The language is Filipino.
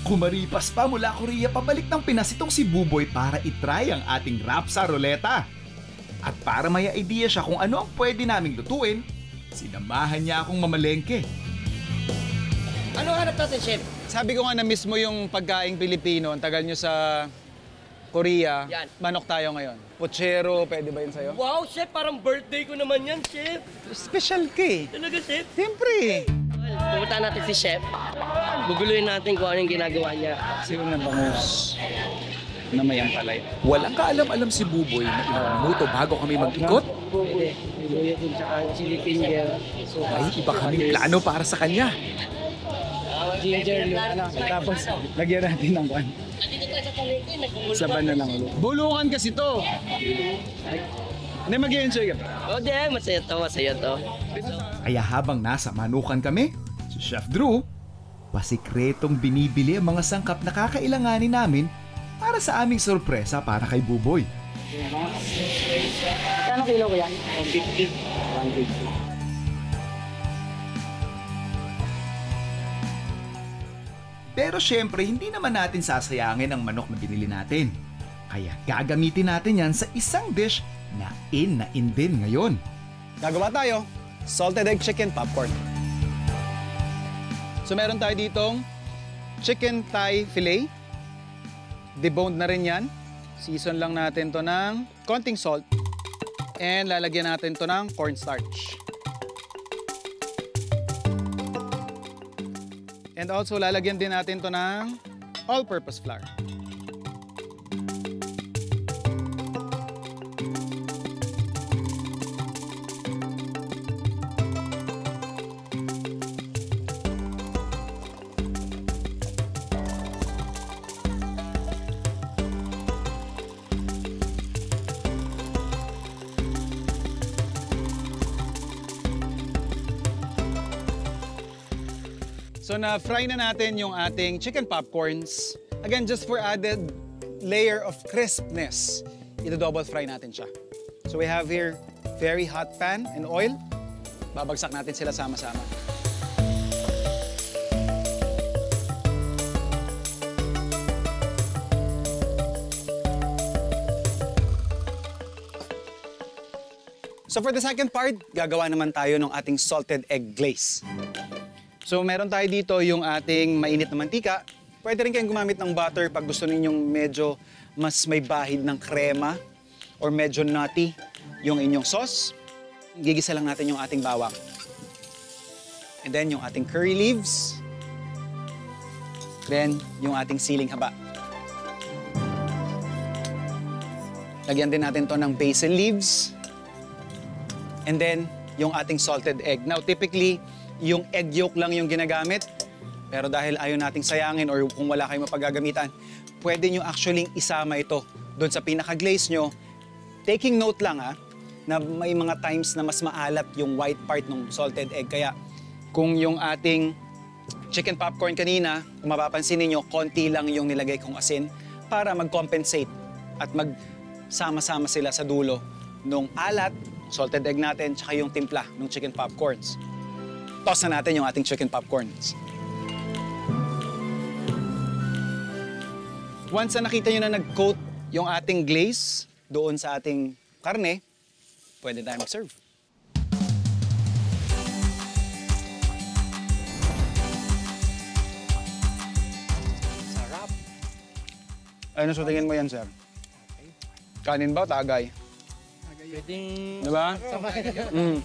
Kumaripas pa mula Korea pabalik ng Pinas itong si Buboy para itry ang ating wrap sa ruleta. At para may idea siya kung ano ang pwede naming lutuin, sinamahan niya akong mamalengke. Ano hanap natin, Chef? Sabi ko nga na mismo yung pagkaing Pilipino, ang tagal nyo sa Korea, Yan. manok tayo ngayon. Puchero, pwede ba yun sa'yo? Wow, Chef! Parang birthday ko naman yan, Chef! Special ka eh. Talaga, Chef? Siyempre. Pumunta natin si Chef. Guguluhin natin kung ano yung ginagawa niya. Sino na bangus na may ampalay? Walang kaalam-alam si Buboy na ilang minuto bago kami mag-ikot. Pwede. Luya din tsaka chili finger. May iba kaming plano para sa kanya. Ginger, Tapos, lagyan natin ng kwan. Dito tayo sa palengke, nagmumulot. Saban na lang ulit. Bulungan kasi to. Hindi, mag-i-enjoy ka pa. O, di, masaya to, masaya to. Kaya habang nasa manukan kami, si Chef Drew, pasikretong binibili ang mga sangkap na kakailanganin namin para sa aming sorpresa para kay Buboy. Kano kilo ko yan? 150. 150. Pero syempre, hindi naman natin sasayangin ang manok na binili natin. Kaya gagamitin natin yan sa isang dish na in din ngayon. Gagawa tayo, salted egg chicken popcorn. So meron tayo ditong chicken thigh fillet. Deboned na rin yan. Season lang natin to ng konting salt. And lalagyan natin to ng cornstarch. And also lalagyan din natin to ng all-purpose flour. So na-fry na natin yung ating chicken popcorns. Again, just for added layer of crispness, ito-double fry natin siya. So we have here very hot pan and oil. Babagsak natin sila sama-sama. So for the second part, gagawa naman tayo ng ating salted egg glaze. So meron tayo dito yung ating mainit na mantika. Pwede rin kayong gumamit ng butter pag gusto ninyong medyo mas may bahid ng krema or medyo nutty yung inyong sauce. Gigisa lang natin yung ating bawang. And then yung ating curry leaves. Then yung ating siling haba. Lagyan din natin to ng basil leaves. And then yung ating salted egg. Now typically, yung egg yolk lang yung ginagamit. Pero dahil ayaw nating sayangin or kung wala kayong mapagagamitan, pwede nyo actually isama ito doon sa pinaka-glaze nyo. Taking note lang na may mga times na mas maalat yung white part ng salted egg. Kaya kung yung ating chicken popcorn kanina, kung mapapansin niyo, konti lang yung nilagay kong asin para mag-compensate at magsama-sama sila sa dulo nung alat, salted egg natin, tsaka yung timpla ng chicken popcorns. Toss na natin yung ating chicken popcorns. Once na nakita nyo na nag-coat yung ating glaze doon sa ating karne, pwede tayo mag-serve. Sarap. Ano sa tingin mo yan, sir? Kanin ba o tagay? Pwedeng... Diba? Mm.